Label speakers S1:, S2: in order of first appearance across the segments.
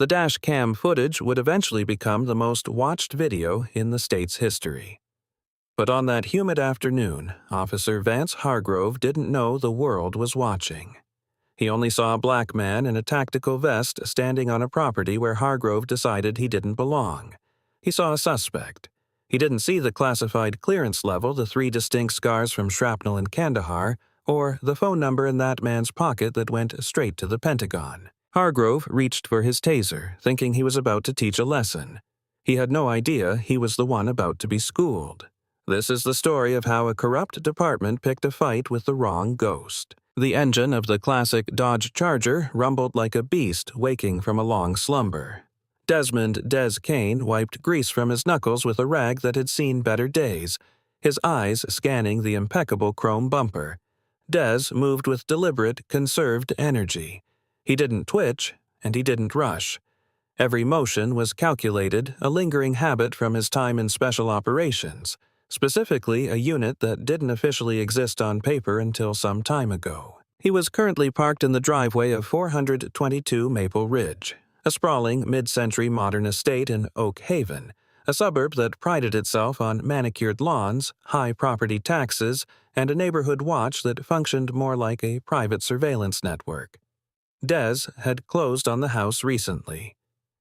S1: The dash cam footage would eventually become the most watched video in the state's history. But on that humid afternoon, Officer Vance Hargrove didn't know the world was watching. He only saw a black man in a tactical vest standing on a property where Hargrove decided he didn't belong. He saw a suspect. He didn't see the classified clearance level, the 3 distinct scars from shrapnel in Kandahar, or the phone number in that man's pocket that went straight to the Pentagon. Hargrove reached for his taser, thinking he was about to teach a lesson. He had no idea he was the one about to be schooled. This is the story of how a corrupt department picked a fight with the wrong ghost. The engine of the classic Dodge Charger rumbled like a beast waking from a long slumber. Desmond Des Kane wiped grease from his knuckles with a rag that had seen better days, his eyes scanning the impeccable chrome bumper. Des moved with deliberate, conserved energy. He didn't twitch, and he didn't rush. Every motion was calculated, a lingering habit from his time in special operations, specifically a unit that didn't officially exist on paper until some time ago. He was currently parked in the driveway of 422 Maple Ridge, a sprawling mid-century modern estate in Oak Haven, a suburb that prided itself on manicured lawns, high property taxes, and a neighborhood watch that functioned more like a private surveillance network. Des had closed on the house recently.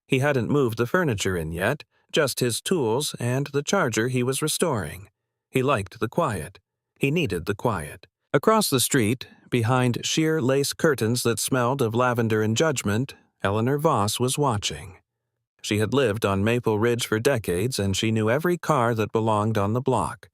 S1: He hadn't moved the furniture in yet, just his tools and the charger he was restoring. He liked the quiet. He needed the quiet. Across the street, behind sheer lace curtains that smelled of lavender and judgment, Eleanor Voss was watching. She had lived on Maple Ridge for decades, and she knew every car that belonged on the block.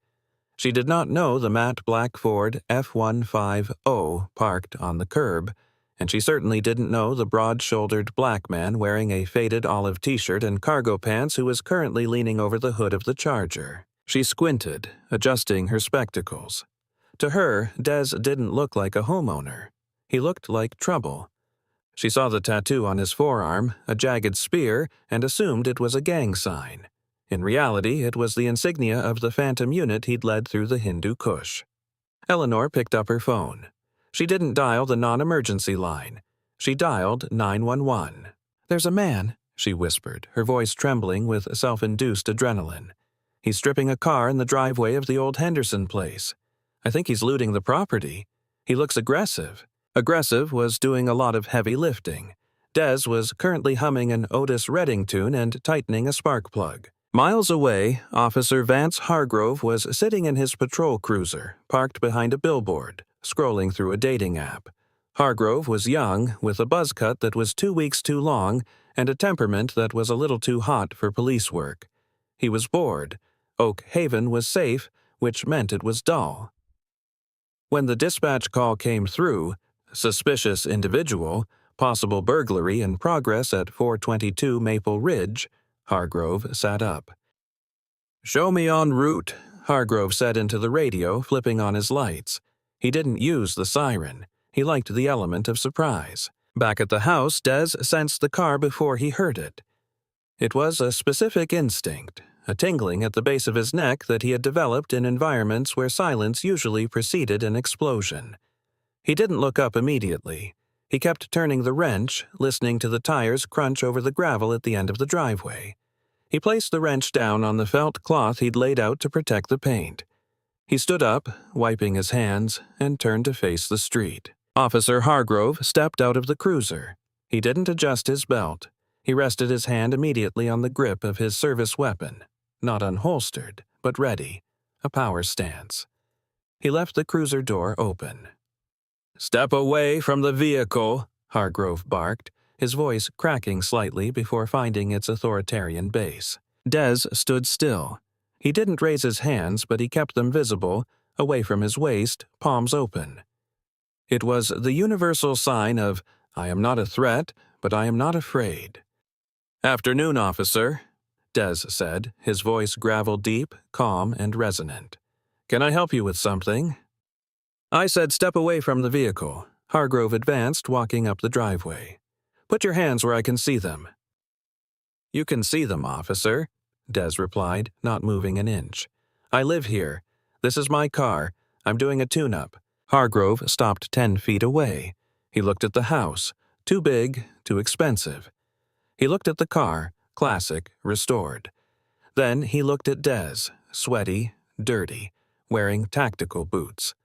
S1: She did not know the matte black Ford F-150 parked on the curb, and she certainly didn't know the broad-shouldered black man wearing a faded olive t-shirt and cargo pants who was currently leaning over the hood of the Charger. She squinted, adjusting her spectacles. To her, Des didn't look like a homeowner. He looked like trouble. She saw the tattoo on his forearm, a jagged spear, and assumed it was a gang sign. In reality, it was the insignia of the phantom unit he'd led through the Hindu Kush. Eleanor picked up her phone. She didn't dial the non-emergency line. She dialed 911. "There's a man," she whispered, her voice trembling with self-induced adrenaline. "He's stripping a car in the driveway of the old Henderson place. I think he's looting the property. He looks aggressive." Aggressive was doing a lot of heavy lifting. Des was currently humming an Otis Redding tune and tightening a spark plug. Miles away, Officer Vance Hargrove was sitting in his patrol cruiser, parked behind a billboard, scrolling through a dating app. Hargrove was young, with a buzz cut that was 2 weeks too long and a temperament that was a little too hot for police work. He was bored. Oak Haven was safe, which meant it was dull. When the dispatch call came through, "Suspicious individual, possible burglary in progress at 422 Maple Ridge," Hargrove sat up. "Show me en route," Hargrove said into the radio, flipping on his lights. He didn't use the siren. He liked the element of surprise. Back at the house, Des sensed the car before he heard it. It was a specific instinct, a tingling at the base of his neck that he had developed in environments where silence usually preceded an explosion. He didn't look up immediately. He kept turning the wrench, listening to the tires crunch over the gravel at the end of the driveway. He placed the wrench down on the felt cloth he'd laid out to protect the paint. He stood up, wiping his hands, and turned to face the street. Officer Hargrove stepped out of the cruiser. He didn't adjust his belt. He rested his hand immediately on the grip of his service weapon, not unholstered, but ready, a power stance. He left the cruiser door open. "Step away from the vehicle," Hargrove barked, his voice cracking slightly before finding its authoritarian base. Des stood still. He didn't raise his hands, but he kept them visible, away from his waist, palms open. It was the universal sign of, "I am not a threat, but I am not afraid." "Afternoon, officer," Des said, his voice gravel-deep, calm, and resonant. "Can I help you with something?" "I said step away from the vehicle." Hargrove advanced, walking up the driveway. "Put your hands where I can see them." "You can see them, officer," Des replied, not moving an inch. "I live here. This is my car. I'm doing a tune-up." Hargrove stopped 10 feet away. He looked at the house. Too big, too expensive. He looked at the car, classic, restored. Then he looked at Des, sweaty, dirty, wearing tactical boots.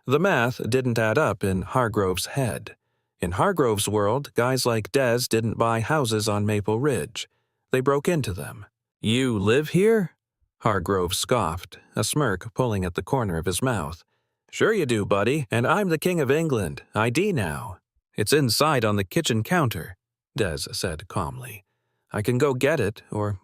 S1: The math didn't add up in Hargrove's head. In Hargrove's world, guys like Des didn't buy houses on Maple Ridge. They broke into them. "You live here?" Hargrove scoffed, a smirk pulling at the corner of his mouth. "Sure you do, buddy, and I'm the King of England. ID now." "It's inside on the kitchen counter," Des said calmly. "I can go get it, or—"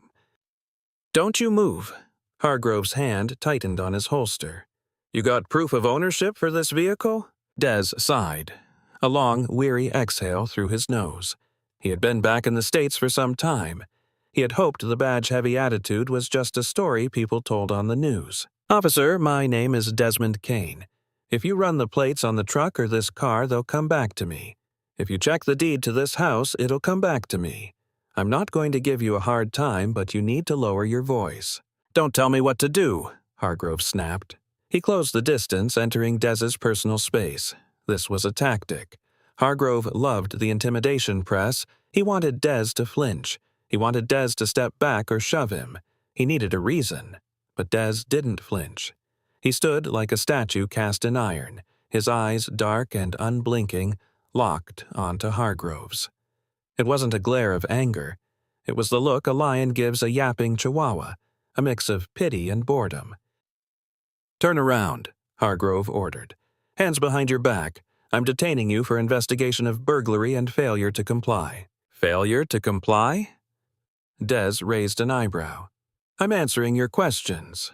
S1: "Don't you move." Hargrove's hand tightened on his holster. "You got proof of ownership for this vehicle?" Des sighed, a long, weary exhale through his nose. He had been back in the States for some time. He had hoped the badge-heavy attitude was just a story people told on the news. "Officer, my name is Desmond Kane. If you run the plates on the truck or this car, they'll come back to me. If you check the deed to this house, it'll come back to me. I'm not going to give you a hard time, but you need to lower your voice." "Don't tell me what to do," Hargrove snapped. He closed the distance, entering Des's personal space. This was a tactic. Hargrove loved the intimidation press. He wanted Des to flinch. He wanted Des to step back or shove him. He needed a reason. But Des didn't flinch. He stood like a statue cast in iron, his eyes dark and unblinking, locked onto Hargrove's. It wasn't a glare of anger. It was the look a lion gives a yapping chihuahua, a mix of pity and boredom. "Turn around," Hargrove ordered. "Hands behind your back. I'm detaining you for investigation of burglary and failure to comply." "Failure to comply?" Des raised an eyebrow. "I'm answering your questions."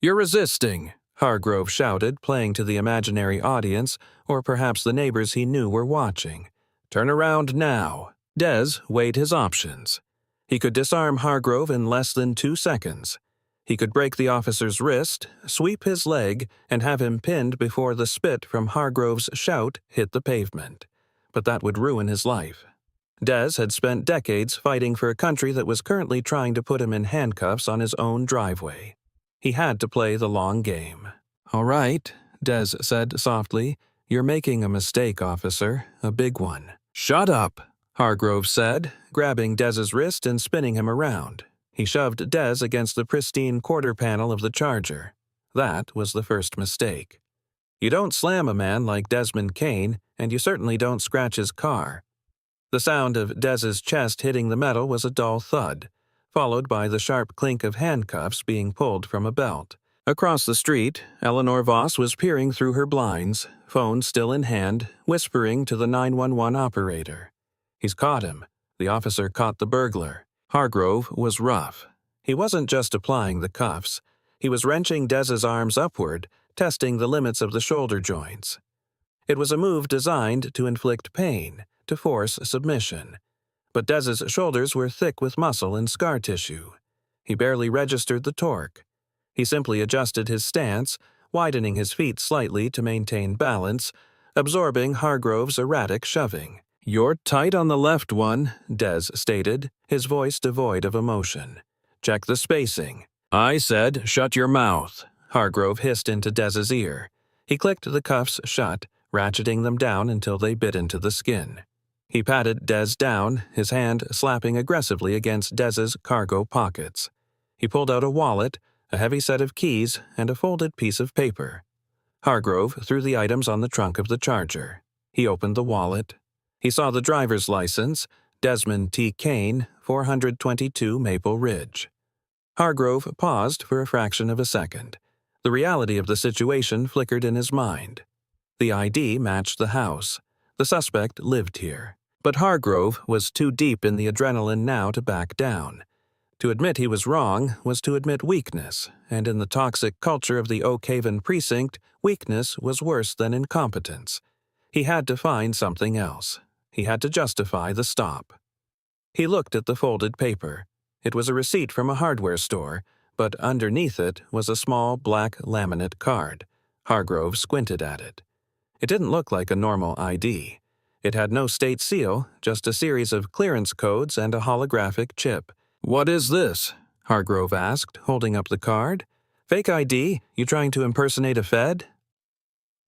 S1: "You're resisting," Hargrove shouted, playing to the imaginary audience, or perhaps the neighbors he knew were watching. "Turn around now." Des weighed his options. He could disarm Hargrove in less than 2 seconds. He could break the officer's wrist, sweep his leg, and have him pinned before the spit from Hargrove's shout hit the pavement. But that would ruin his life. Des had spent decades fighting for a country that was currently trying to put him in handcuffs on his own driveway. He had to play the long game. "All right," Des said softly. "You're making a mistake, officer, a big one." "Shut up," Hargrove said, grabbing Des's wrist and spinning him around. He shoved Des against the pristine quarter panel of the Charger. That was the first mistake. You don't slam a man like Desmond Kane, and you certainly don't scratch his car. The sound of Des's chest hitting the metal was a dull thud, followed by the sharp clink of handcuffs being pulled from a belt. Across the street, Eleanor Voss was peering through her blinds, phone still in hand, whispering to the 911 operator. "He's caught him." The officer caught the burglar. Hargrove was rough. He wasn't just applying the cuffs. He was wrenching Des's arms upward, testing the limits of the shoulder joints. It was a move designed to inflict pain, to force submission. But Des's shoulders were thick with muscle and scar tissue. He barely registered the torque. He simply adjusted his stance, widening his feet slightly to maintain balance, absorbing Hargrove's erratic shoving. "You're tight on the left one," Des stated, his voice devoid of emotion. "Check the spacing." "I said, shut your mouth," Hargrove hissed into Des's ear. He clicked the cuffs shut, ratcheting them down until they bit into the skin. He patted Des down, his hand slapping aggressively against Des's cargo pockets. He pulled out a wallet, a heavy set of keys, and a folded piece of paper. Hargrove threw the items on the trunk of the Charger. He opened the wallet. He saw the driver's license, Desmond T. Kane, 422 Maple Ridge. Hargrove paused for a fraction of a second. The reality of the situation flickered in his mind. The ID matched the house. The suspect lived here. But Hargrove was too deep in the adrenaline now to back down. To admit he was wrong was to admit weakness, and in the toxic culture of the Oak Haven precinct, weakness was worse than incompetence. He had to find something else. He had to justify the stop. He looked at the folded paper. It was a receipt from a hardware store, but underneath it was a small black laminate card. Hargrove squinted at it. It didn't look like a normal ID. It had no state seal, just a series of clearance codes and a holographic chip. "What is this?" Hargrove asked, holding up the card. "Fake ID? You trying to impersonate a Fed?"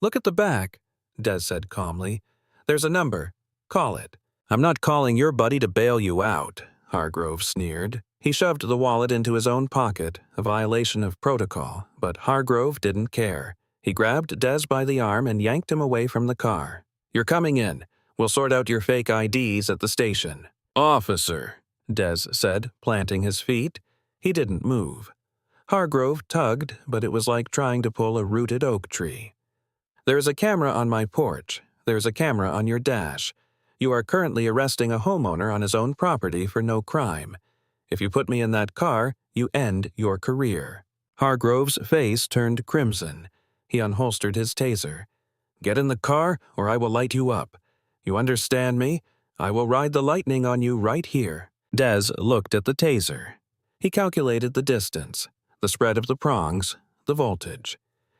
S1: "Look at the back," Des said calmly. "There's a number. Call it." I'm not calling your buddy to bail you out, Hargrove sneered. He shoved the wallet into his own pocket, a violation of protocol, but Hargrove didn't care. He grabbed Des by the arm and yanked him away from the car. You're coming in. We'll sort out your fake IDs at the station. Officer, Des said, planting his feet. He didn't move. Hargrove tugged, but it was like trying to pull a rooted oak tree. There's a camera on my porch. There's a camera on your dash. You are currently arresting a homeowner on his own property for no crime. If you put me in that car, you end your career. Hargrove's face turned crimson. He unholstered his taser. Get in the car, or I will light you up. You understand me? I will ride the lightning on you right here. Des looked at the taser. He calculated the distance, the spread of the prongs, the voltage.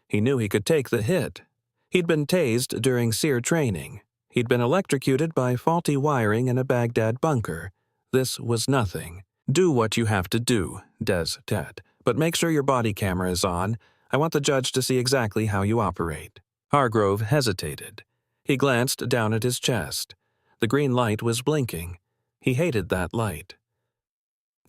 S1: He knew he could take the hit. He'd been tased during SEER training. He'd been electrocuted by faulty wiring in a Baghdad bunker. This was nothing. Do what you have to do, Des said, but make sure your body camera is on. I want the judge to see exactly how you operate. Hargrove hesitated. He glanced down at his chest. The green light was blinking. He hated that light.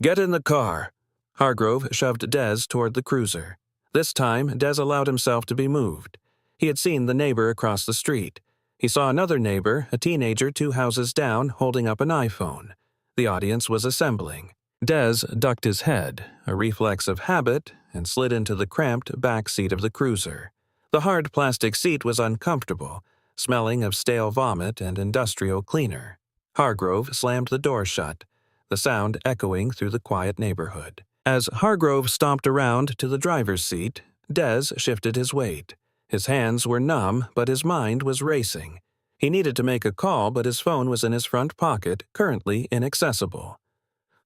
S1: Get in the car. Hargrove shoved Des toward the cruiser. This time, Des allowed himself to be moved. He had seen the neighbor across the street. He saw another neighbor, a teenager 2 houses down, holding up an iPhone. The audience was assembling. Des ducked his head, a reflex of habit, and slid into the cramped back seat of the cruiser. The hard plastic seat was uncomfortable, smelling of stale vomit and industrial cleaner. Hargrove slammed the door shut, the sound echoing through the quiet neighborhood. As Hargrove stomped around to the driver's seat, Des shifted his weight. His hands were numb, but his mind was racing. He needed to make a call, but his phone was in his front pocket, currently inaccessible.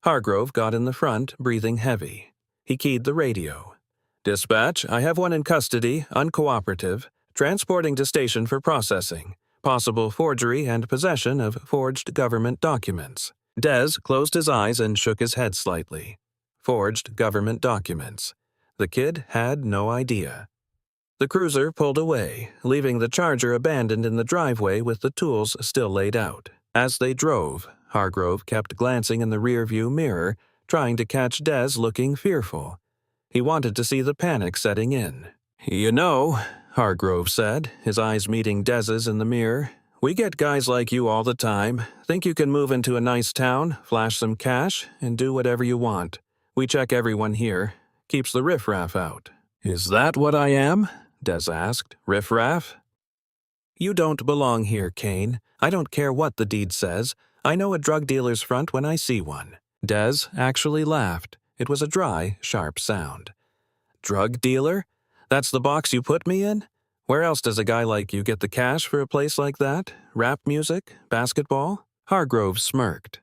S1: Hargrove got in the front, breathing heavy. He keyed the radio. Dispatch, I have one in custody, uncooperative, transporting to station for processing. Possible forgery and possession of forged government documents. Des closed his eyes and shook his head slightly. Forged government documents. The kid had no idea. The cruiser pulled away, leaving the Charger abandoned in the driveway with the tools still laid out. As they drove, Hargrove kept glancing in the rearview mirror, trying to catch Des looking fearful. He wanted to see the panic setting in. You know, Hargrove said, his eyes meeting Des's in the mirror, we get guys like you all the time. Think you can move into a nice town, flash some cash, and do whatever you want. We check everyone here. Keeps the riffraff out. Is that what I am? Des asked. Riffraff? You don't belong here, Kane. I don't care what the deed says. I know a drug dealer's front when I see one. Des actually laughed. It was a dry, sharp sound. Drug dealer? That's the box you put me in? Where else does a guy like you get the cash for a place like that? Rap music? Basketball? Hargrove smirked.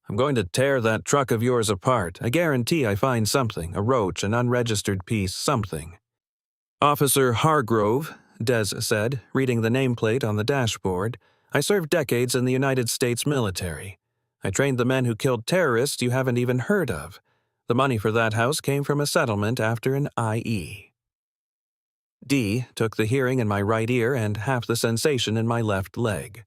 S1: I'm going to tear that truck of yours apart. I guarantee I find something, a roach, an unregistered piece, something. Officer Hargrove, Des said, reading the nameplate on the dashboard, I served decades in the United States military. I trained the men who killed terrorists you haven't even heard of. The money for that house came from a settlement after an IE. D took the hearing in my right ear and half the sensation in my left leg.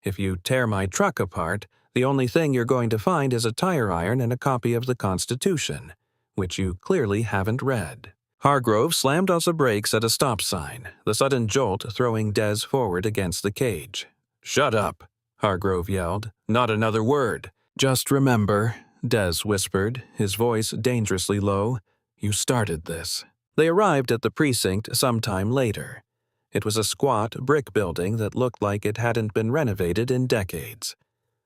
S1: If you tear my truck apart, the only thing you're going to find is a tire iron and a copy of the Constitution, which you clearly haven't read. Hargrove slammed on the brakes at a stop sign, the sudden jolt throwing Des forward against the cage. Shut up, Hargrove yelled. Not another word. Just remember, Des whispered, his voice dangerously low, you started this. They arrived at the precinct sometime later. It was a squat brick building that looked like it hadn't been renovated in decades.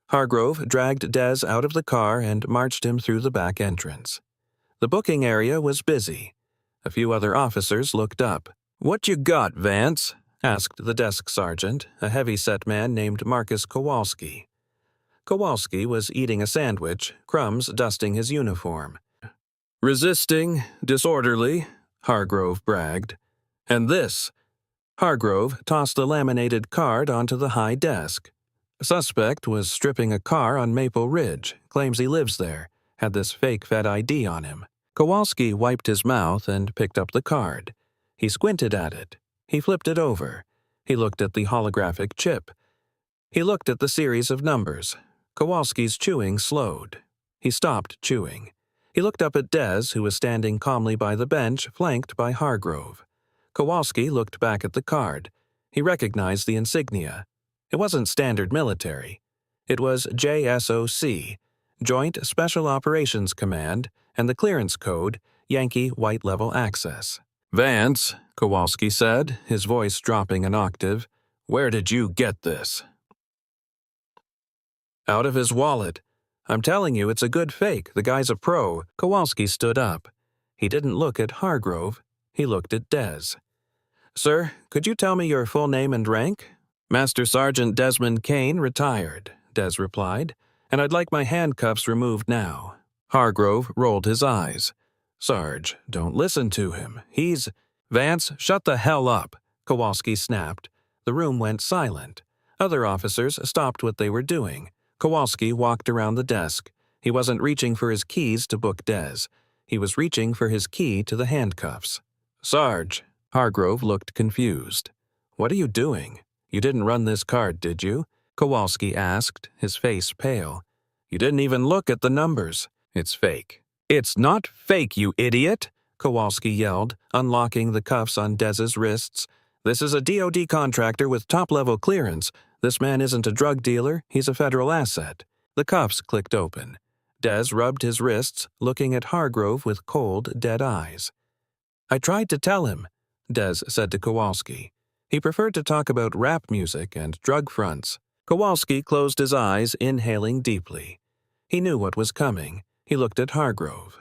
S1: Hargrove dragged Des out of the car and marched him through the back entrance. The booking area was busy. A few other officers looked up. What you got, Vance? Asked the desk sergeant, a heavy-set man named Marcus Kowalski. Kowalski was eating a sandwich, crumbs dusting his uniform. Resisting, disorderly, Hargrove bragged. And this. Hargrove tossed the laminated card onto the high desk. Suspect was stripping a car on Maple Ridge, claims he lives there, had this fake Fed ID on him. Kowalski wiped his mouth and picked up the card. He squinted at it. He flipped it over. He looked at the holographic chip. He looked at the series of numbers. Kowalski's chewing slowed. He stopped chewing. He looked up at Des, who was standing calmly by the bench, flanked by Hargrove. Kowalski looked back at the card. He recognized the insignia. It wasn't standard military. It was JSOC, Joint Special Operations Command, and the clearance code, Yankee White Level Access. "Vance," Kowalski said, his voice dropping an octave, "where did you get this?" "Out of his wallet. I'm telling you, it's a good fake. The guy's a pro." Kowalski stood up. He didn't look at Hargrove. He looked at Des. "Sir, could you tell me your full name and rank?" "Master Sergeant Desmond Kane, retired," Des replied, "and I'd like my handcuffs removed now." Hargrove rolled his eyes. "Sarge, don't listen to him. He's—" "Vance, shut the hell up," Kowalski snapped. The room went silent. Other officers stopped what they were doing. Kowalski walked around the desk. He wasn't reaching for his keys to book Des. He was reaching for his key to the handcuffs. "Sarge." Hargrove looked confused. "What are you doing? You didn't run this card, did you?" Kowalski asked, his face pale. "You didn't even look at the numbers. It's fake." "It's not fake, you idiot!" Kowalski yelled, unlocking the cuffs on Dez's wrists. "This is a DoD contractor with top-level clearance. This man isn't a drug dealer, he's a federal asset." The cuffs clicked open. Des rubbed his wrists, looking at Hargrove with cold, dead eyes. "I tried to tell him," Des said to Kowalski. He preferred to talk about rap music and drug fronts. Kowalski closed his eyes, inhaling deeply. He knew what was coming. He looked at Hargrove.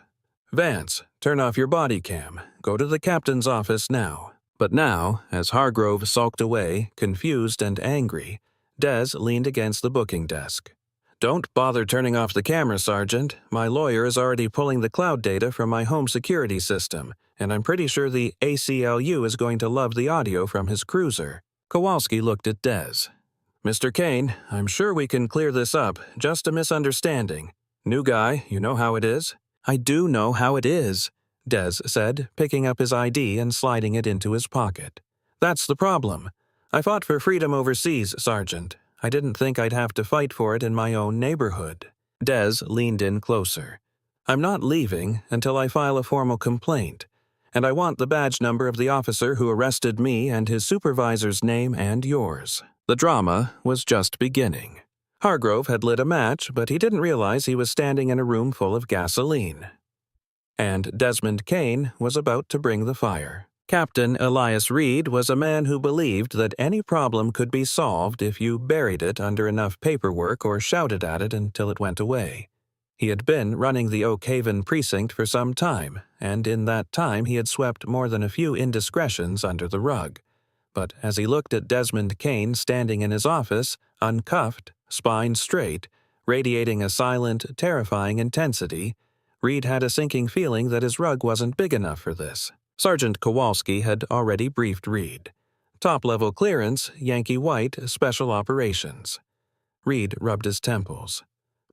S1: "Vance, turn off your body cam. Go to the captain's office now." But now, as Hargrove sulked away, confused and angry, Des leaned against the booking desk. "Don't bother turning off the camera, Sergeant. My lawyer is already pulling the cloud data from my home security system, and I'm pretty sure the ACLU is going to love the audio from his cruiser." Kowalski looked at Des. "Mr. Kane, I'm sure we can clear this up. Just a misunderstanding. New guy, you know how it is?" "I do know how it is," Des said, picking up his ID and sliding it into his pocket. "That's the problem. I fought for freedom overseas, Sergeant. I didn't think I'd have to fight for it in my own neighborhood." Des leaned in closer. "I'm not leaving until I file a formal complaint, and I want the badge number of the officer who arrested me and his supervisor's name and yours." The drama was just beginning. Hargrove had lit a match, but he didn't realize he was standing in a room full of gasoline. And Desmond Kane was about to bring the fire. Captain Elias Reed was a man who believed that any problem could be solved if you buried it under enough paperwork or shouted at it until it went away. He had been running the Oak Haven precinct for some time, and in that time he had swept more than a few indiscretions under the rug. But as he looked at Desmond Kane standing in his office, uncuffed, spine straight, radiating a silent, terrifying intensity, Reed had a sinking feeling that his rug wasn't big enough for this. Sergeant Kowalski had already briefed Reed. Top-level clearance, Yankee White, Special Operations. Reed rubbed his temples.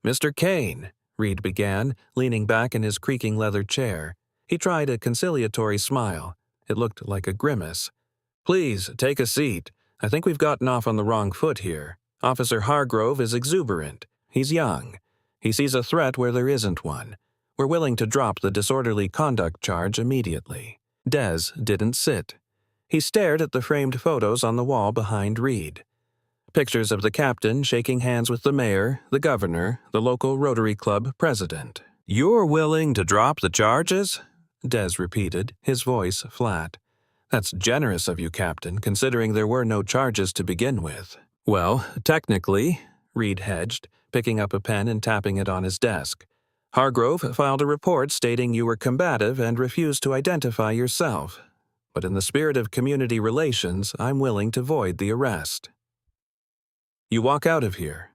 S1: "Mr. Kane," Reed began, leaning back in his creaking leather chair. He tried a conciliatory smile. It looked like a grimace. "Please, take a seat. I think we've gotten off on the wrong foot here. Officer Hargrove is exuberant. He's young. He sees a threat where there isn't one. We're willing to drop the disorderly conduct charge immediately." Des didn't sit. He stared at the framed photos on the wall behind Reed. Pictures of the captain shaking hands with the mayor, the governor, the local Rotary Club president. "You're willing to drop the charges?" Des repeated, his voice flat. "That's generous of you, Captain, considering there were no charges to begin with." "Well, technically," Reed hedged, picking up a pen and tapping it on his desk. "Hargrove filed a report stating you were combative and refused to identify yourself. But in the spirit of community relations, I'm willing to void the arrest. You walk out of here.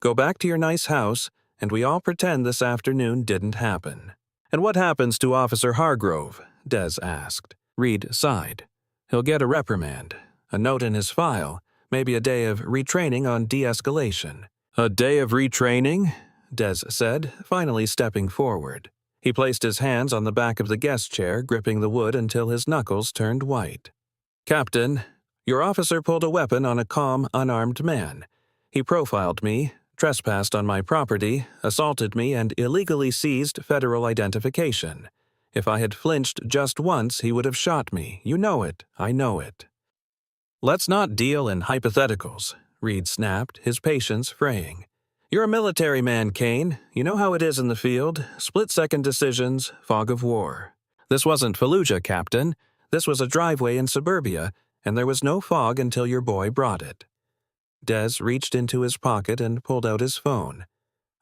S1: Go back to your nice house, and we all pretend this afternoon didn't happen." "And what happens to Officer Hargrove?" Des asked. Reed sighed. "He'll get a reprimand, a note in his file, maybe a day of retraining on de-escalation." "A day of retraining?" Des said, finally stepping forward. He placed his hands on the back of the guest chair, gripping the wood until his knuckles turned white. "Captain, your officer pulled a weapon on a calm, unarmed man. He profiled me, trespassed on my property, assaulted me, and illegally seized federal identification. If I had flinched just once, he would have shot me. You know it. I know it." "Let's not deal in hypotheticals," Reed snapped, his patience fraying. "You're a military man, Kane. You know how it is in the field. Split-second decisions, fog of war. This wasn't Fallujah, Captain. This was a driveway in suburbia, and there was no fog until your boy brought it." Des reached into his pocket and pulled out his phone.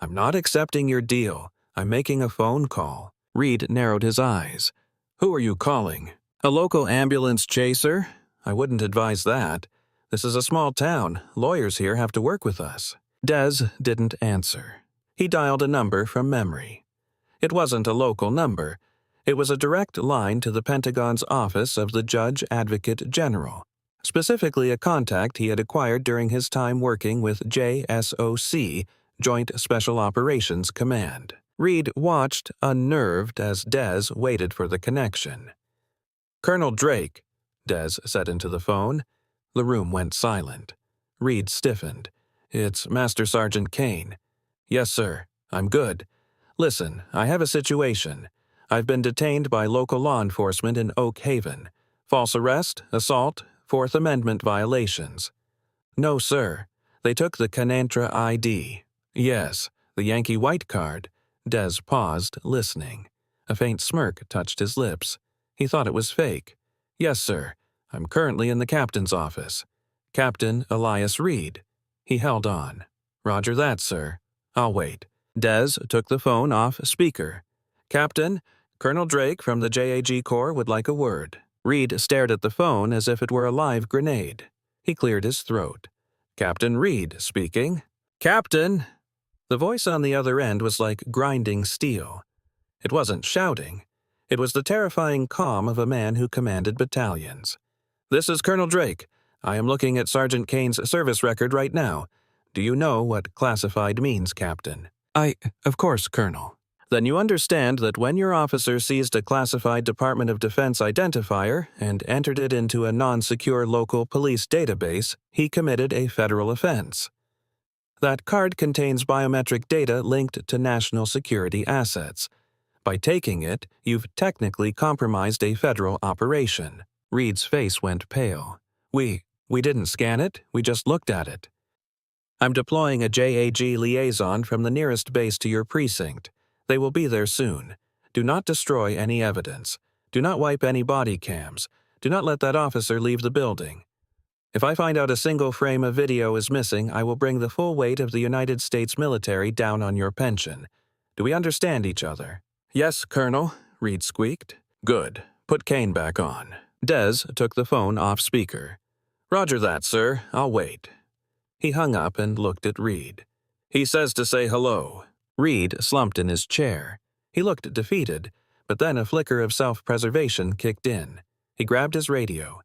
S1: "I'm not accepting your deal. I'm making a phone call." Reed narrowed his eyes. "Who are you calling? A local ambulance chaser? I wouldn't advise that. This is a small town. Lawyers here have to work with us." Des didn't answer. He dialed a number from memory. It wasn't a local number. It was a direct line to the Pentagon's office of the Judge Advocate General, specifically a contact he had acquired during his time working with JSOC, Joint Special Operations Command. Reed watched, unnerved, as Des waited for the connection. "Colonel Drake," Des said into the phone. The room went silent. Reed stiffened. "It's Master Sergeant Kane." "Yes, sir. I'm good. Listen, I have a situation. I've been detained by local law enforcement in Oak Haven. False arrest, assault, Fourth Amendment violations." "No, sir. They took the Canantra ID." "Yes, the Yankee white card." Des paused, listening. A faint smirk touched his lips. He thought it was fake. "Yes, sir. I'm currently in the captain's office. Captain Elias Reed." He held on. "Roger that, sir. I'll wait." Des took the phone off speaker. "Captain, Colonel Drake from the JAG Corps would like a word." Reed stared at the phone as if it were a live grenade. He cleared his throat. "Captain Reed speaking." "Captain!" The voice on the other end was like grinding steel. It wasn't shouting. It was the terrifying calm of a man who commanded battalions. "This is Colonel Drake. I am looking at Sergeant Kane's service record right now. Do you know what classified means, Captain?" Of course, Colonel." "Then you understand that when your officer seized a classified Department of Defense identifier and entered it into a non-secure local police database, he committed a federal offense. That card contains biometric data linked to national security assets. By taking it, you've technically compromised a federal operation." Reed's face went pale. We didn't scan it, we just looked at it. "I'm deploying a JAG liaison from the nearest base to your precinct. They will be there soon. Do not destroy any evidence. Do not wipe any body cams. Do not let that officer leave the building. If I find out a single frame of video is missing, I will bring the full weight of the United States military down on your pension. Do we understand each other?" "Yes, Colonel," Reed squeaked. "Good. Put Kane back on." Des took the phone off speaker. "Roger that, sir. I'll wait." He hung up and looked at Reed. "He says to say hello." Reed slumped in his chair. He looked defeated, but then a flicker of self-preservation kicked in. He grabbed his radio.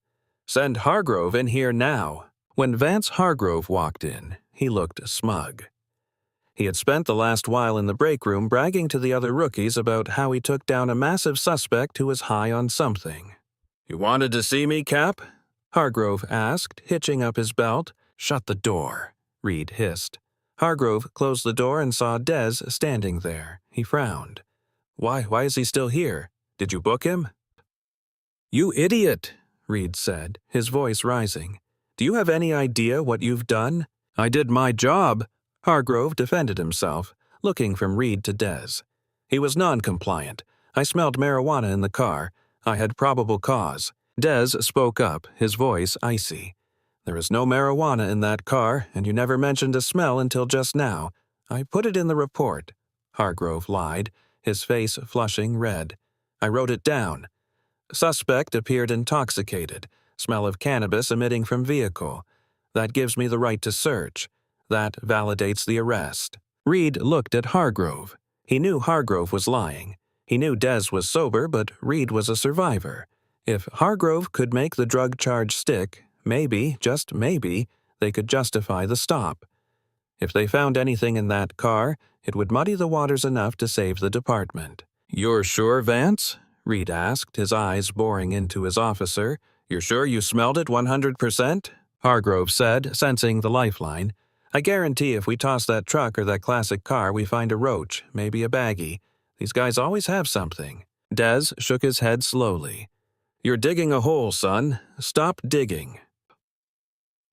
S1: "Send Hargrove in here now." When Vance Hargrove walked in, he looked smug. He had spent the last while in the break room bragging to the other rookies about how he took down a massive suspect who was high on something. "You wanted to see me, Cap?" Hargrove asked, hitching up his belt. "Shut the door," Reed hissed. Hargrove closed the door and saw Des standing there. He frowned. Why is he still here? Did you book him?" "You idiot," Reed said, his voice rising. "Do you have any idea what you've done?" "I did my job," Hargrove defended himself, looking from Reed to Des. "He was non-compliant. I smelled marijuana in the car. I had probable cause." Des spoke up, his voice icy. "There is no marijuana in that car, and you never mentioned a smell until just now. I put it in the report." Hargrove lied, his face flushing red. "I wrote it down. Suspect appeared intoxicated. Smell of cannabis emitting from vehicle. That gives me the right to search. That validates the arrest." Reed looked at Hargrove. He knew Hargrove was lying. He knew Des was sober, but Reed was a survivor. If Hargrove could make the drug charge stick, maybe, just maybe, they could justify the stop. If they found anything in that car, it would muddy the waters enough to save the department. "You're sure, Vance?" Reed asked, his eyes boring into his officer. "You're sure you smelled it 100%? Hargrove said, sensing the lifeline. I guarantee if we toss that truck or that classic car, we find a roach, maybe a baggie. These guys always have something." Des shook his head slowly. "You're digging a hole, son. Stop digging."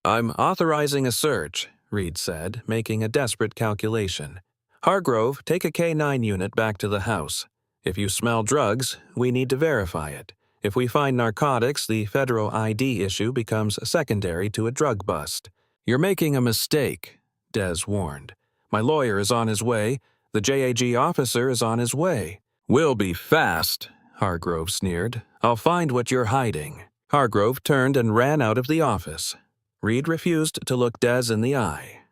S1: "I'm authorizing a search," Reed said, making a desperate calculation. "Hargrove, take a K-9 unit back to the house. If you smell drugs, we need to verify it. If we find narcotics, the federal ID issue becomes secondary to a drug bust." "You're making a mistake," Des warned. "My lawyer is on his way. The JAG officer is on his way." "We'll be fast," Hargrove sneered. "I'll find what you're hiding." Hargrove turned and ran out of the office. Reed refused to look Des in the eye.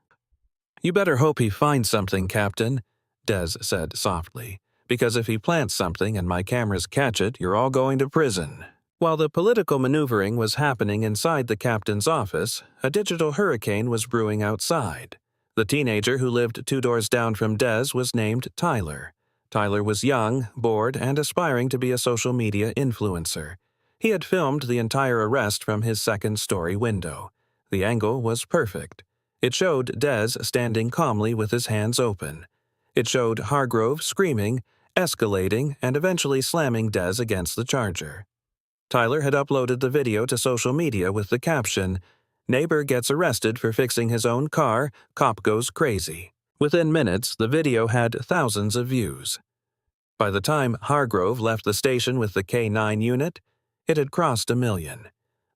S1: "You better hope he finds something, Captain," Des said softly, "because if he plants something and my cameras catch it, you're all going to prison." While the political maneuvering was happening inside the captain's office, a digital hurricane was brewing outside. The teenager who lived 2 doors down from Des was named Tyler. Tyler was young, bored, and aspiring to be a social media influencer. He had filmed the entire arrest from his second-story window. The angle was perfect. It showed Des standing calmly with his hands open. It showed Hargrove screaming, escalating, and eventually slamming Des against the charger. Tyler had uploaded the video to social media with the caption, "Neighbor gets arrested for fixing his own car, cop goes crazy." Within minutes, the video had thousands of views. By the time Hargrove left the station with the K-9 unit, it had crossed 1 million.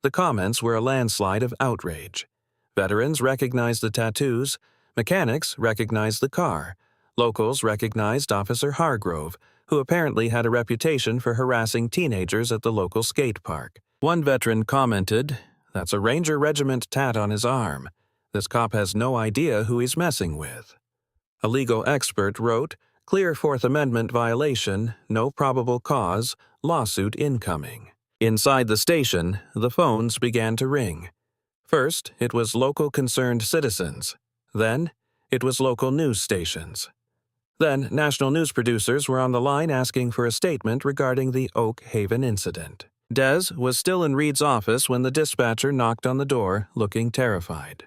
S1: The comments were a landslide of outrage. Veterans recognized the tattoos, mechanics recognized the car, locals recognized Officer Hargrove, who apparently had a reputation for harassing teenagers at the local skate park. One veteran commented, "That's a Ranger Regiment tat on his arm. This cop has no idea who he's messing with." A legal expert wrote, "Clear Fourth Amendment violation, no probable cause, lawsuit incoming." Inside the station, the phones began to ring. First, it was local concerned citizens. Then, it was local news stations. Then, national news producers were on the line asking for a statement regarding the Oak Haven incident. Des was still in Reed's office when the dispatcher knocked on the door, looking terrified.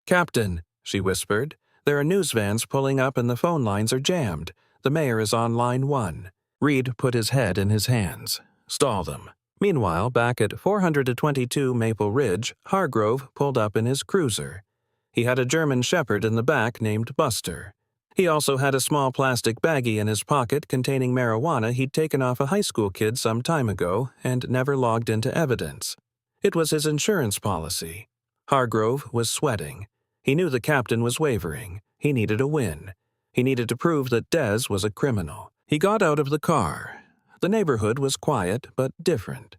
S1: "Captain," she whispered, "there are news vans pulling up and the phone lines are jammed. The mayor is on line 1. Reed put his head in his hands. "Stall them." Meanwhile, back at 422 Maple Ridge, Hargrove pulled up in his cruiser. He had a German shepherd in the back named Buster. He also had a small plastic baggie in his pocket containing marijuana he'd taken off a high school kid some time ago and never logged into evidence. It was his insurance policy. Hargrove was sweating. He knew the captain was wavering. He needed a win. He needed to prove that Des was a criminal. He got out of the car. The neighborhood was quiet, but different.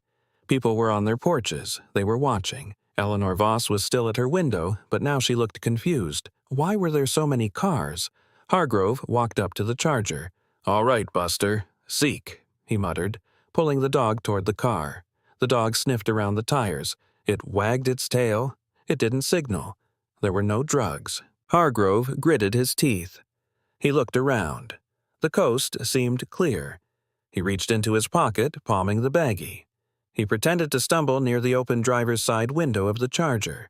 S1: People were on their porches. They were watching. Eleanor Voss was still at her window, but now she looked confused. Why were there so many cars? Hargrove walked up to the charger. "All right, Buster. Seek," he muttered, pulling the dog toward the car. The dog sniffed around the tires. It wagged its tail. It didn't signal. There were no drugs. Hargrove gritted his teeth. He looked around. The coast seemed clear. He reached into his pocket, palming the baggie. He pretended to stumble near the open driver's side window of the charger.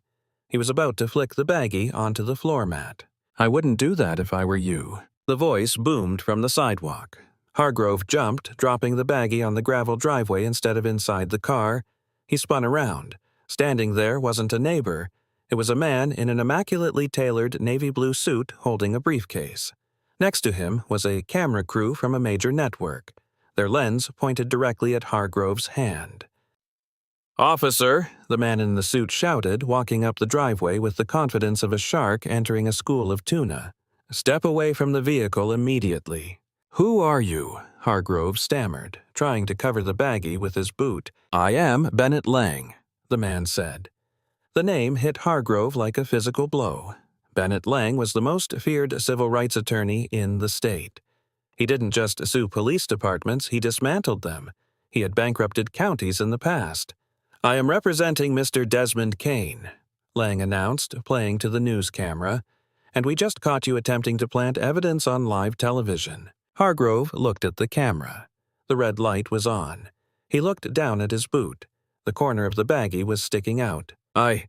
S1: He was about to flick the baggie onto the floor mat. "I wouldn't do that if I were you." The voice boomed from the sidewalk. Hargrove jumped, dropping the baggie on the gravel driveway instead of inside the car. He spun around. Standing there wasn't a neighbor. It was a man in an immaculately tailored navy blue suit holding a briefcase. Next to him was a camera crew from a major network. Their lens pointed directly at Hargrove's hand. "Officer," the man in the suit shouted, walking up the driveway with the confidence of a shark entering a school of tuna. "Step away from the vehicle immediately." "Who are you?" Hargrove stammered, trying to cover the baggie with his boot. "I am Bennett Lang," the man said. The name hit Hargrove like a physical blow. Bennett Lang was the most feared civil rights attorney in the state. He didn't just sue police departments, he dismantled them. He had bankrupted counties in the past. "I am representing Mr. Desmond Kane," Lang announced, playing to the news camera, "and we just caught you attempting to plant evidence on live television." Hargrove looked at the camera. The red light was on. He looked down at his boot. The corner of the baggie was sticking out. I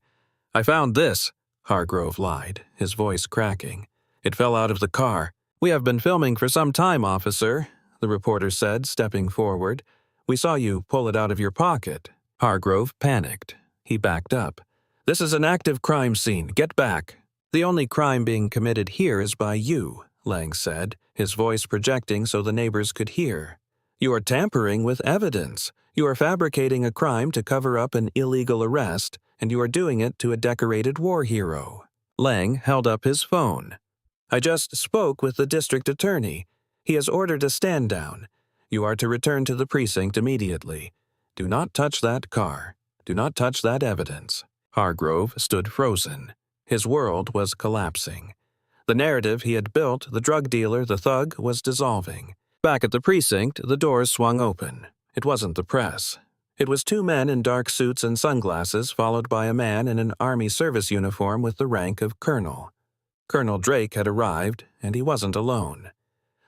S1: found this," Hargrove lied, his voice cracking. "It fell out of the car. We have been filming for some time, officer," the reporter said, stepping forward. "We saw you pull it out of your pocket." Hargrove panicked. He backed up. "This is an active crime scene. Get back." "The only crime being committed here is by you," Lang said, his voice projecting so the neighbors could hear. "You are tampering with evidence. You are fabricating a crime to cover up an illegal arrest, and you are doing it to a decorated war hero." Lang held up his phone. "I just spoke with the district attorney. He has ordered a stand down. You are to return to the precinct immediately. Do not touch that car. Do not touch that evidence." Hargrove stood frozen. His world was collapsing. The narrative he had built, the drug dealer, the thug, was dissolving. Back at the precinct, the doors swung open. It wasn't the press. It was two men in dark suits and sunglasses, followed by a man in an Army service uniform with the rank of colonel. Colonel Drake had arrived, and he wasn't alone.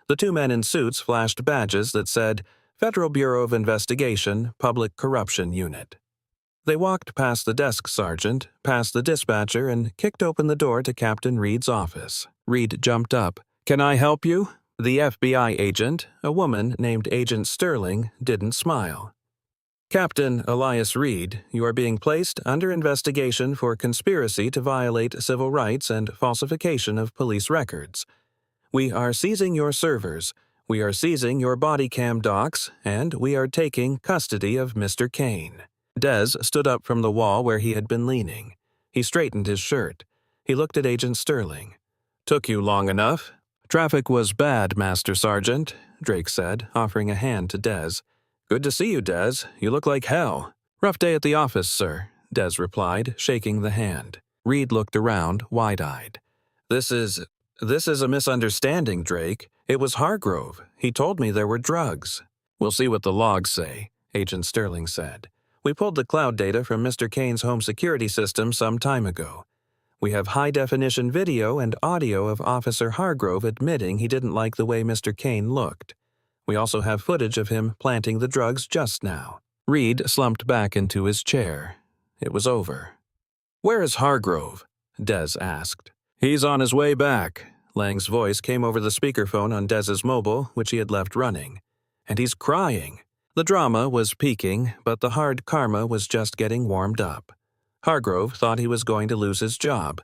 S1: The two men in suits flashed badges that said, "Federal Bureau of Investigation, Public Corruption Unit." They walked past the desk sergeant, past the dispatcher, and kicked open the door to Captain Reed's office. Reed jumped up. "Can I help you?" The FBI agent, a woman named Agent Sterling, didn't smile. "Captain Elias Reed, you are being placed under investigation for conspiracy to violate civil rights and falsification of police records. We are seizing your servers, we are seizing your body cam docs, and we are taking custody of Mr. Kane." Dez stood up from the wall where he had been leaning. He straightened his shirt. He looked at Agent Sterling. "Took you long enough." "Traffic was bad, Master Sergeant," Drake said, offering a hand to Dez. "Good to see you, Dez. You look like hell." "Rough day at the office, sir," Dez replied, shaking the hand. Reed looked around, wide-eyed. This is a misunderstanding, Drake. It was Hargrove. He told me there were drugs." "We'll see what the logs say," Agent Sterling said. "We pulled the cloud data from Mr. Kane's home security system some time ago. We have high-definition video and audio of Officer Hargrove admitting he didn't like the way Mr. Kane looked. We also have footage of him planting the drugs just now." Reed slumped back into his chair. It was over. "Where is Hargrove?" Dez asked. "He's on his way back." Lang's voice came over the speakerphone on Dez's mobile, which he had left running. "And he's crying." The drama was peaking, but the hard karma was just getting warmed up. Hargrove thought he was going to lose his job.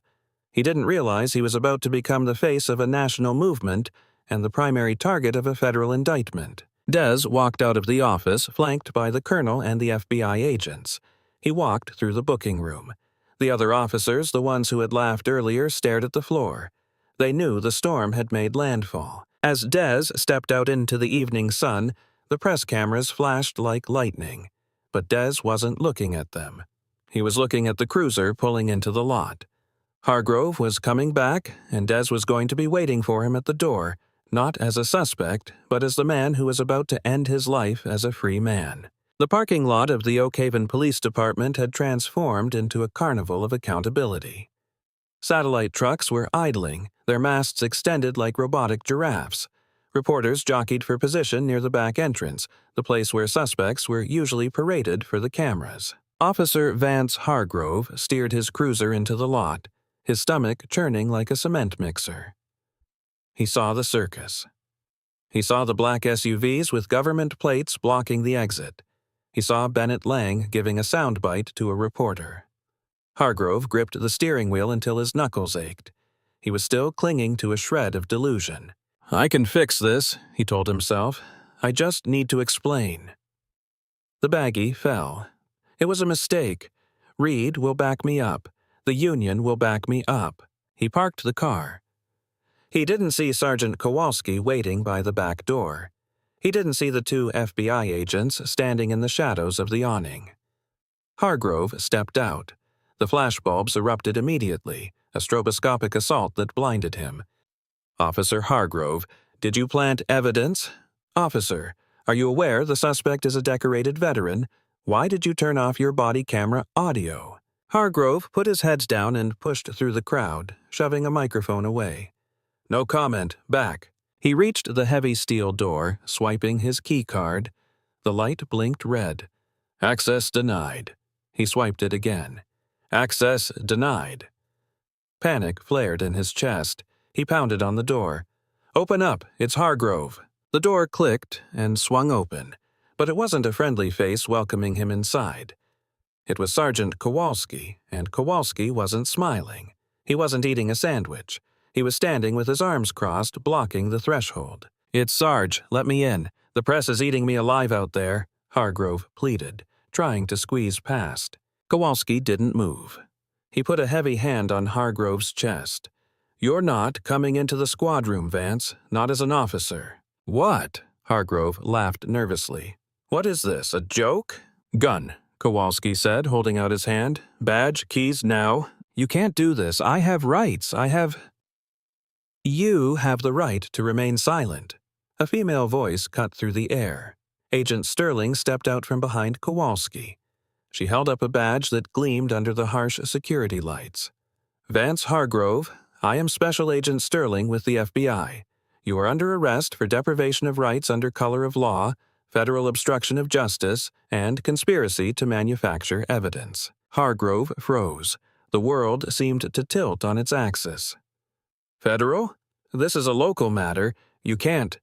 S1: He didn't realize he was about to become the face of a national movement and the primary target of a federal indictment. Dez walked out of the office, flanked by the colonel and the FBI agents. He walked through the booking room. The other officers, the ones who had laughed earlier, stared at the floor. They knew the storm had made landfall. As Dez stepped out into the evening sun, the press cameras flashed like lightning. But Dez wasn't looking at them. He was looking at the cruiser pulling into the lot. Hargrove was coming back, and Dez was going to be waiting for him at the door, not as a suspect, but as the man who was about to end his life as a free man. The parking lot of the Oak Haven Police Department had transformed into a carnival of accountability. Satellite trucks were idling, their masts extended like robotic giraffes. Reporters jockeyed for position near the back entrance, the place where suspects were usually paraded for the cameras. Officer Vance Hargrove steered his cruiser into the lot, his stomach churning like a cement mixer. He saw the circus. He saw the black SUVs with government plates blocking the exit. He saw Bennett Lang giving a soundbite to a reporter. Hargrove gripped the steering wheel until his knuckles ached. He was still clinging to a shred of delusion. "I can fix this," he told himself. "I just need to explain." The baggie fell. It was a mistake. Reed will back me up. The union will back me up. He parked the car. He didn't see Sergeant Kowalski waiting by the back door. He didn't see the two FBI agents standing in the shadows of the awning. Hargrove stepped out. The flashbulbs erupted immediately, a stroboscopic assault that blinded him. "Officer Hargrove, did you plant evidence?" "Officer, are you aware the suspect is a decorated veteran? Why did you turn off your body camera audio?" Hargrove put his head down and pushed through the crowd, shoving a microphone away. "No comment. Back." He reached the heavy steel door, swiping his key card. The light blinked red. "Access denied." He swiped it again. "Access denied." Panic flared in his chest. He pounded on the door. "Open up, it's Hargrove." The door clicked and swung open, but it wasn't a friendly face welcoming him inside. It was Sergeant Kowalski, and Kowalski wasn't smiling. He wasn't eating a sandwich. He was standing with his arms crossed, blocking the threshold. "It's Sarge, let me in. The press is eating me alive out there," Hargrove pleaded, trying to squeeze past. Kowalski didn't move. He put a heavy hand on Hargrove's chest. "You're not coming into the squad room, Vance, not as an officer." "What?" Hargrove laughed nervously. "What is this, a joke?" "Gun," Kowalski said, holding out his hand. "Badge, keys, now." "You can't do this. I have rights. You have the right to remain silent." A female voice cut through the air. Agent Sterling stepped out from behind Kowalski. She held up a badge that gleamed under the harsh security lights. "Vance Hargrove, I am Special Agent Sterling with the FBI. You are under arrest for deprivation of rights under color of law, federal obstruction of justice, and conspiracy to manufacture evidence." Hargrove froze. The world seemed to tilt on its axis. "Federal? This is a local matter. You can't."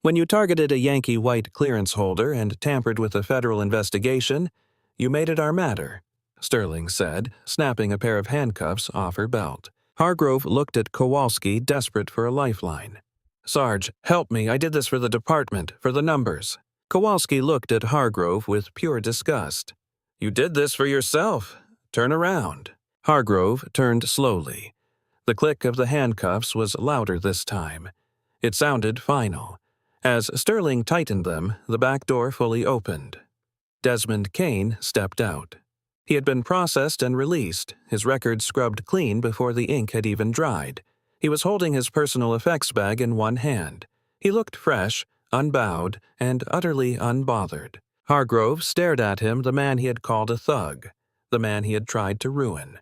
S1: "When you targeted a Yankee white clearance holder and tampered with a federal investigation, you made it our matter," Sterling said, snapping a pair of handcuffs off her belt. Hargrove looked at Kowalski, desperate for a lifeline. "Sarge, help me. I did this for the department, for the numbers." Kowalski looked at Hargrove with pure disgust. "You did this for yourself. Turn around." Hargrove turned slowly. The click of the handcuffs was louder this time. It sounded final. As Sterling tightened them, the back door fully opened. Desmond Kane stepped out. He had been processed and released, his record scrubbed clean before the ink had even dried. He was holding his personal effects bag in one hand. He looked fresh, unbowed, and utterly unbothered. Hargrove stared at him, the man he had called a thug, the man he had tried to ruin.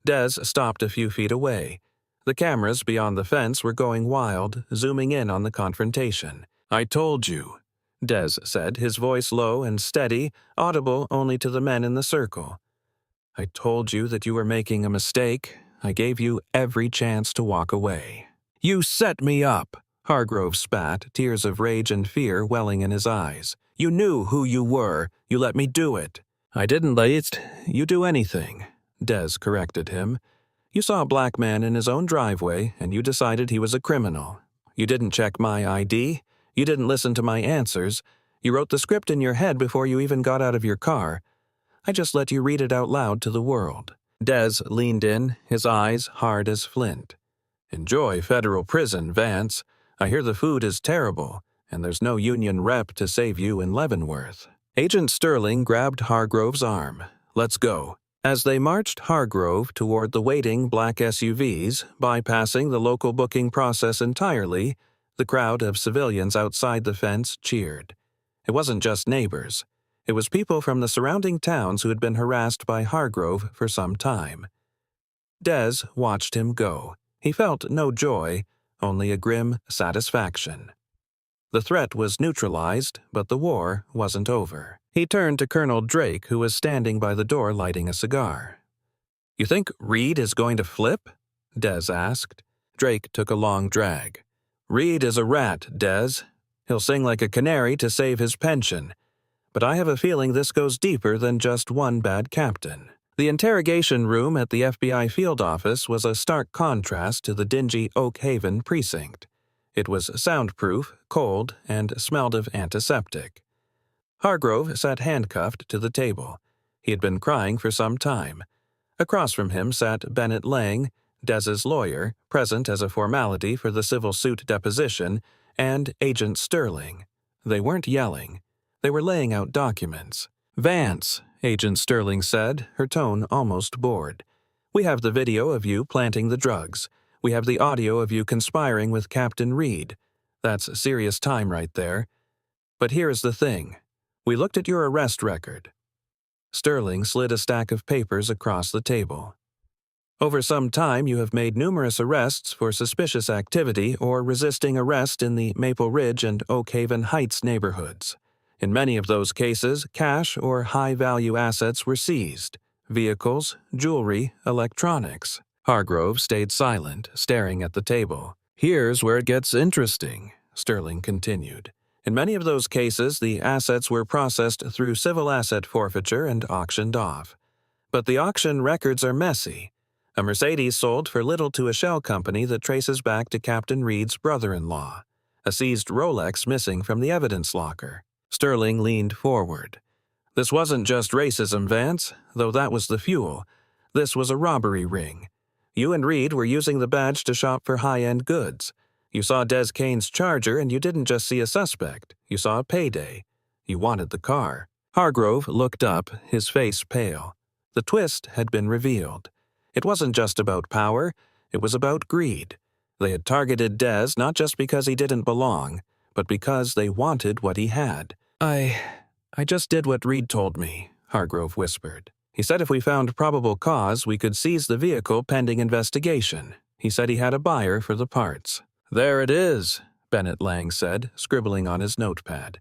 S1: Des stopped a few feet away. The cameras beyond the fence were going wild, zooming in on the confrontation. "I told you," Des said, his voice low and steady, audible only to the men in the circle. "I told you that you were making a mistake. I gave you every chance to walk away." "You set me up," Hargrove spat, tears of rage and fear welling in his eyes. "You knew who you were. You let me do it." "I didn't let you do anything," Des corrected him. "You saw a black man in his own driveway, and you decided he was a criminal. You didn't check my ID. You didn't listen to my answers. You wrote the script in your head before you even got out of your car. I just let you read it out loud to the world." Des leaned in, his eyes hard as flint. "Enjoy federal prison, Vance. I hear the food is terrible, and there's no union rep to save you in Leavenworth." Agent Sterling grabbed Hargrove's arm. "Let's go." As they marched Hargrove toward the waiting black SUVs, bypassing the local booking process entirely, the crowd of civilians outside the fence cheered. It wasn't just neighbors. It was people from the surrounding towns who had been harassed by Hargrove for some time. Des watched him go. He felt no joy, only a grim satisfaction. The threat was neutralized, but the war wasn't over. He turned to Colonel Drake, who was standing by the door lighting a cigar. "You think Reed is going to flip?" Des asked. Drake took a long drag. "Reed is a rat, Des. He'll sing like a canary to save his pension. But I have a feeling this goes deeper than just one bad captain." The interrogation room at the FBI field office was a stark contrast to the dingy Oak Haven precinct. It was soundproof, cold, and smelled of antiseptic. Hargrove sat handcuffed to the table. He had been crying for some time. Across from him sat Bennett Lang, Des's lawyer, present as a formality for the civil suit deposition, and Agent Sterling. They weren't yelling. They were laying out documents. "Vance," Agent Sterling said, her tone almost bored. "We have the video of you planting the drugs. We have the audio of you conspiring with Captain Reed. That's serious time right there. But here is the thing. We looked at your arrest record." Sterling slid a stack of papers across the table. "Over some time you have made numerous arrests for suspicious activity or resisting arrest in the Maple Ridge and Oak Haven Heights neighborhoods. In many of those cases, cash or high-value assets were seized: vehicles, jewelry, electronics. Hargrove stayed silent, staring at the table. "Here's where it gets interesting," Sterling continued. "In many of those cases, the assets were processed through civil asset forfeiture and auctioned off. But the auction records are messy. A Mercedes sold for little to a shell company that traces back to Captain Reed's brother-in-law. A seized Rolex missing from the evidence locker." Sterling leaned forward. "This wasn't just racism, Vance, though that was the fuel. This was a robbery ring. You and Reed were using the badge to shop for high-end goods. You saw Des Kane's Charger and you didn't just see a suspect. You saw a payday. You wanted the car." Hargrove looked up, his face pale. The twist had been revealed. It wasn't just about power, it was about greed. They had targeted Des not just because he didn't belong, but because they wanted what he had. I just did what Reed told me," Hargrove whispered. "He said if we found probable cause, we could seize the vehicle pending investigation. He said he had a buyer for the parts." "There it is," Bennett Lang said, scribbling on his notepad.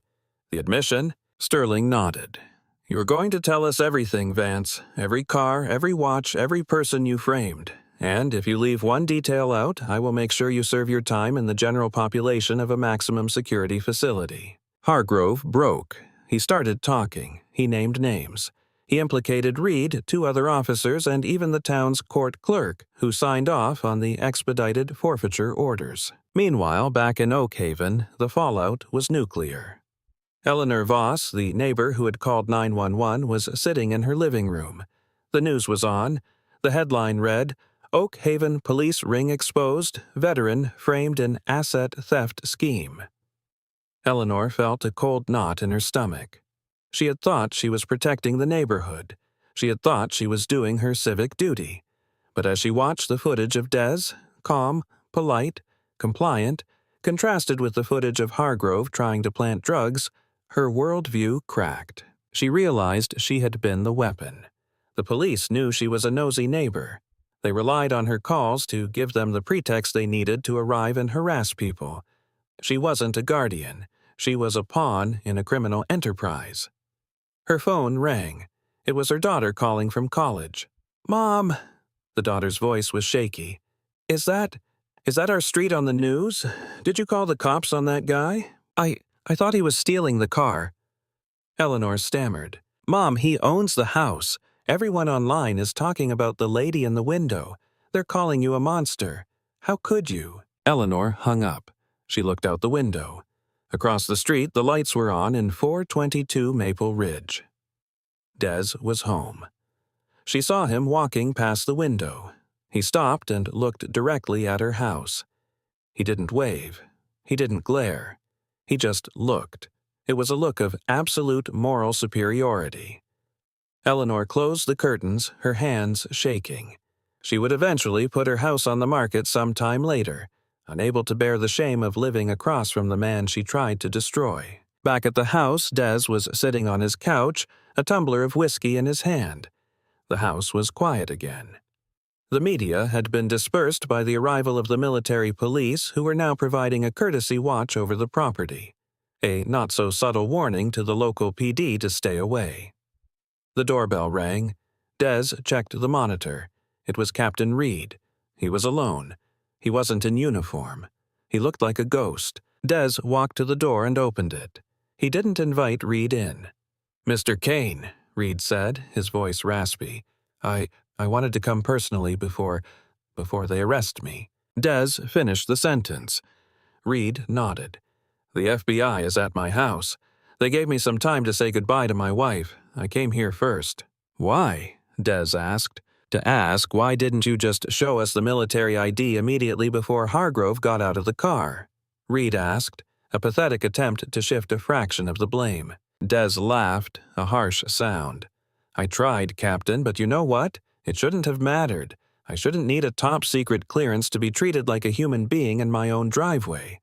S1: "The admission?" Sterling nodded. "You are going to tell us everything, Vance. Every car, every watch, every person you framed. And if you leave one detail out, I will make sure you serve your time in the general population of a maximum security facility." Hargrove broke. He started talking. He named names. He implicated Reed, 2 other officers, and even the town's court clerk, who signed off on the expedited forfeiture orders. Meanwhile, back in Oak Haven, the fallout was nuclear. Eleanor Voss, the neighbor who had called 911, was sitting in her living room. The news was on. The headline read, "Oak Haven Police Ring Exposed, Veteran Framed in Asset Theft Scheme." Eleanor felt a cold knot in her stomach. She had thought she was protecting the neighborhood. She had thought she was doing her civic duty. But as she watched the footage of Des, calm, polite, compliant, contrasted with the footage of Hargrove trying to plant drugs, her worldview cracked. She realized she had been the weapon. The police knew she was a nosy neighbor. They relied on her calls to give them the pretext they needed to arrive and harass people. She wasn't a guardian. She was a pawn in a criminal enterprise. Her phone rang. It was her daughter calling from college. "Mom," the daughter's voice was shaky. Is that our street on the news? Did you call the cops on that guy? I thought he was stealing the car." Eleanor stammered. "Mom, he owns the house. Everyone online is talking about the lady in the window. They're calling you a monster. How could you?" Eleanor hung up. She looked out the window. Across the street, the lights were on in 422 Maple Ridge. Des was home. She saw him walking past the window. He stopped and looked directly at her house. He didn't wave. He didn't glare. He just looked. It was a look of absolute moral superiority. Eleanor closed the curtains, her hands shaking. She would eventually put her house on the market some time later, unable to bear the shame of living across from the man she tried to destroy. Back at the house, Des was sitting on his couch, a tumbler of whiskey in his hand. The house was quiet again. The media had been dispersed by the arrival of the military police, who were now providing a courtesy watch over the property, a not-so-subtle warning to the local PD to stay away. The doorbell rang. Des checked the monitor. It was Captain Reed. He was alone. He wasn't in uniform. He looked like a ghost. Des walked to the door and opened it. He didn't invite Reed in. "Mr. Kane," Reed said, his voice raspy. I wanted to come personally before they arrest me." Des finished the sentence. Reed nodded. "The FBI is at my house. They gave me some time to say goodbye to my wife. I came here first." "Why?" Des asked. "To ask, why didn't you just show us the military ID immediately before Hargrove got out of the car?" Reed asked, a pathetic attempt to shift a fraction of the blame. Des laughed, a harsh sound. "I tried, Captain, but you know what? It shouldn't have mattered. I shouldn't need a top-secret clearance to be treated like a human being in my own driveway.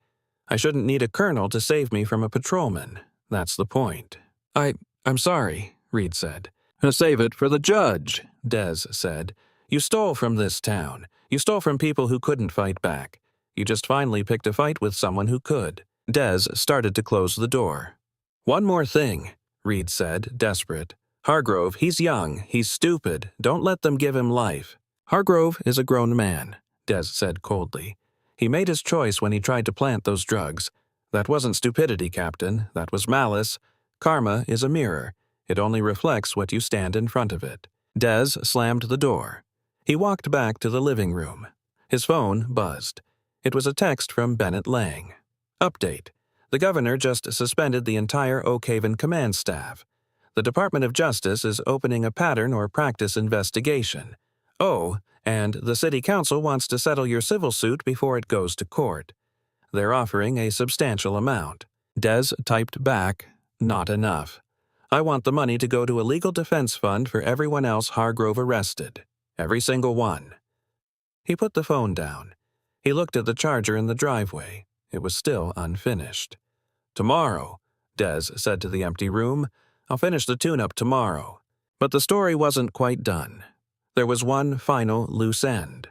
S1: I shouldn't need a colonel to save me from a patrolman. That's the point." I'm sorry," Reed said. "Save it for the judge," Des said. "You stole from this town. You stole from people who couldn't fight back. You just finally picked a fight with someone who could." Des started to close the door. "One more thing," Reed said, desperate. "Hargrove, he's young, he's stupid. Don't let them give him life. Hargrove is a grown man, Des said coldly. He made his choice when he tried to plant those drugs. That wasn't stupidity, Captain. That was malice. Karma is a mirror. It only reflects what you stand in front of it. Des slammed the door. He walked back to the living room. His phone buzzed. It was a text from Bennett Lang. Update. The governor just suspended the entire Oak Haven command staff. The Department of Justice is opening a pattern or practice investigation. Oh, and the city council wants to settle your civil suit before it goes to court. They're offering a substantial amount. Des typed back, not enough. I want the money to go to a legal defense fund for everyone else Hargrove arrested. Every single one. He put the phone down. He looked at the charger in the driveway. It was still unfinished. Tomorrow, Des said to the empty room. I'll finish the tune-up tomorrow. But the story wasn't quite done. There was one final loose end.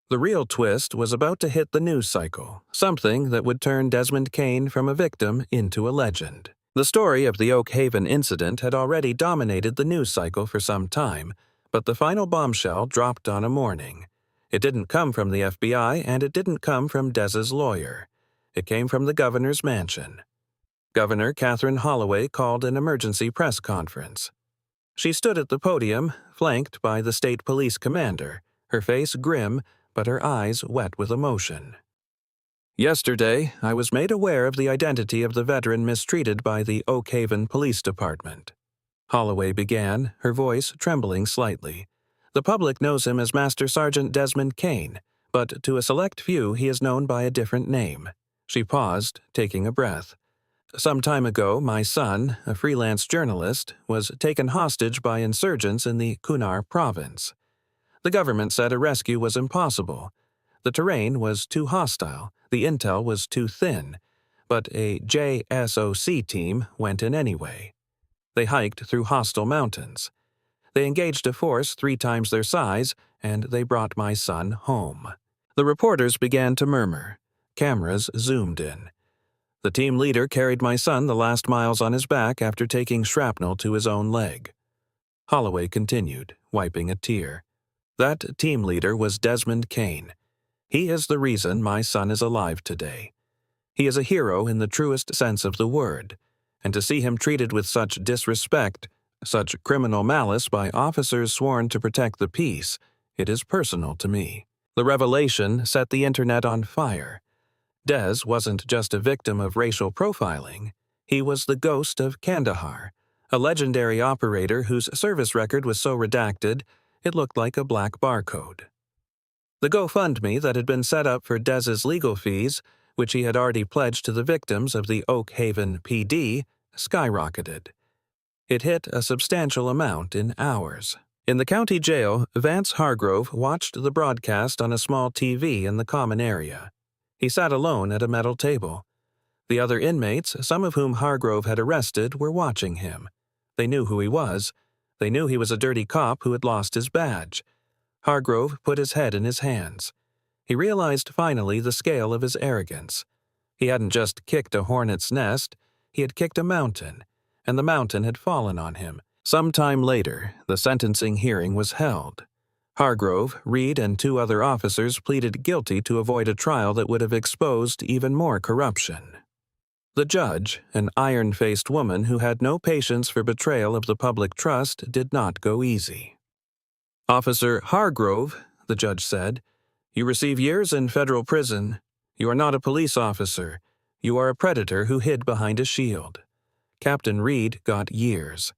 S1: The real twist was about to hit the news cycle, something that would turn Desmond Kane from a victim into a legend. The story of the Oak Haven incident had already dominated the news cycle for some time, but the final bombshell dropped on a morning. It didn't come from the FBI, and it didn't come from Des's lawyer. It came from the governor's mansion. Governor Catherine Holloway called an emergency press conference. She stood at the podium, flanked by the state police commander, her face grim, but her eyes wet with emotion. Yesterday, I was made aware of the identity of the veteran mistreated by the Oak Haven Police Department. Holloway began, her voice trembling slightly. The public knows him as Master Sergeant Desmond Kane, but to a select few he is known by a different name. She paused, taking a breath. Some time ago, my son, a freelance journalist, was taken hostage by insurgents in the Kunar province. The government said a rescue was impossible. The terrain was too hostile, the intel was too thin, but a JSOC team went in anyway. They hiked through hostile mountains. They engaged a force 3 times their size, and they brought my son home. The reporters began to murmur. Cameras zoomed in. The team leader carried my son the last miles on his back after taking shrapnel to his own leg. Holloway continued, wiping a tear. That team leader was Desmond Kane. He is the reason my son is alive today. He is a hero in the truest sense of the word, and to see him treated with such disrespect, such criminal malice by officers sworn to protect the peace, it is personal to me. The revelation set the internet on fire. Des wasn't just a victim of racial profiling. He was the ghost of Kandahar, a legendary operator whose service record was so redacted it looked like a black barcode. The GoFundMe that had been set up for Des's legal fees, which he had already pledged to the victims of the Oak Haven PD, skyrocketed. It hit a substantial amount in hours. In the county jail, Vance Hargrove watched the broadcast on a small TV in the common area. He sat alone at a metal table. The other inmates, some of whom Hargrove had arrested, were watching him. They knew who he was. They knew he was a dirty cop who had lost his badge. Hargrove put his head in his hands. He realized finally the scale of his arrogance. He hadn't just kicked a hornet's nest, he had kicked a mountain, and the mountain had fallen on him. Some time later, the sentencing hearing was held. Hargrove, Reed, and 2 other officers pleaded guilty to avoid a trial that would have exposed even more corruption. The judge, an iron-faced woman who had no patience for betrayal of the public trust, did not go easy. Officer Hargrove, the judge said, you receive years in federal prison. You are not a police officer. You are a predator who hid behind a shield. Captain Reed got years.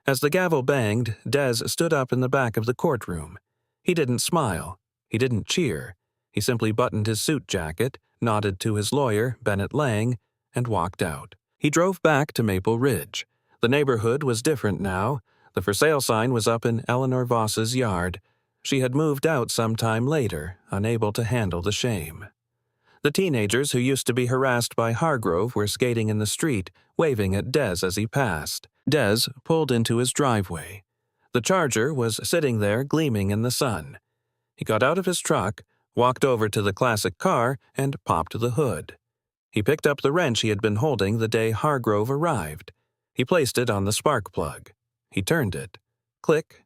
S1: As the gavel banged, Des stood up in the back of the courtroom. He didn't smile. He didn't cheer. He simply buttoned his suit jacket, nodded to his lawyer, Bennett Lang, and walked out. He drove back to Maple Ridge. The neighborhood was different now. The for sale sign was up in Eleanor Voss's yard. She had moved out some time later, unable to handle the shame. The teenagers who used to be harassed by Hargrove were skating in the street, waving at Des as he passed. Des pulled into his driveway. The Charger was sitting there gleaming in the sun. He got out of his truck, walked over to the classic car, and popped the hood. He picked up the wrench he had been holding the day Hargrove arrived. He placed it on the spark plug. He turned it. Click.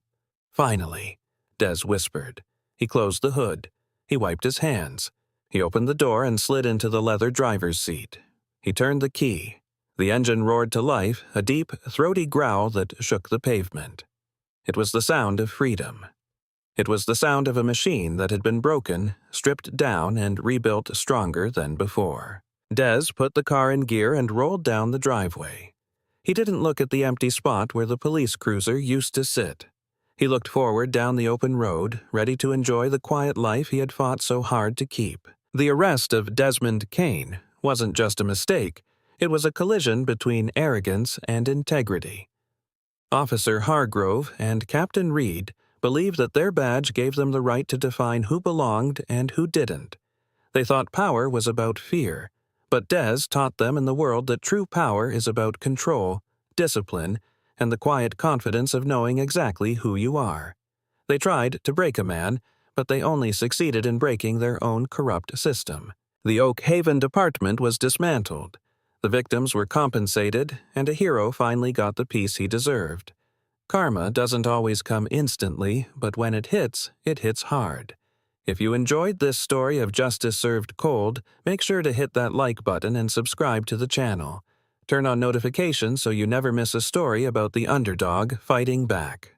S1: Finally, Des whispered. He closed the hood. He wiped his hands. He opened the door and slid into the leather driver's seat. He turned the key. The engine roared to life, a deep, throaty growl that shook the pavement. It was the sound of freedom. It was the sound of a machine that had been broken, stripped down, and rebuilt stronger than before. Des put the car in gear and rolled down the driveway. He didn't look at the empty spot where the police cruiser used to sit. He looked forward down the open road, ready to enjoy the quiet life he had fought so hard to keep. The arrest of Desmond Kane wasn't just a mistake. It was a collision between arrogance and integrity. Officer Hargrove and Captain Reed believed that their badge gave them the right to define who belonged and who didn't. They thought power was about fear, but Des taught them in the world that true power is about control, discipline, and the quiet confidence of knowing exactly who you are. They tried to break a man, but they only succeeded in breaking their own corrupt system. The Oak Haven Department was dismantled. The victims were compensated, and a hero finally got the peace he deserved. Karma doesn't always come instantly, but when it hits hard. If you enjoyed this story of justice served cold, make sure to hit that like button and subscribe to the channel. Turn on notifications so you never miss a story about the underdog fighting back.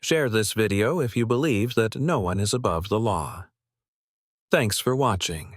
S1: Share this video if you believe that no one is above the law. Thanks for watching.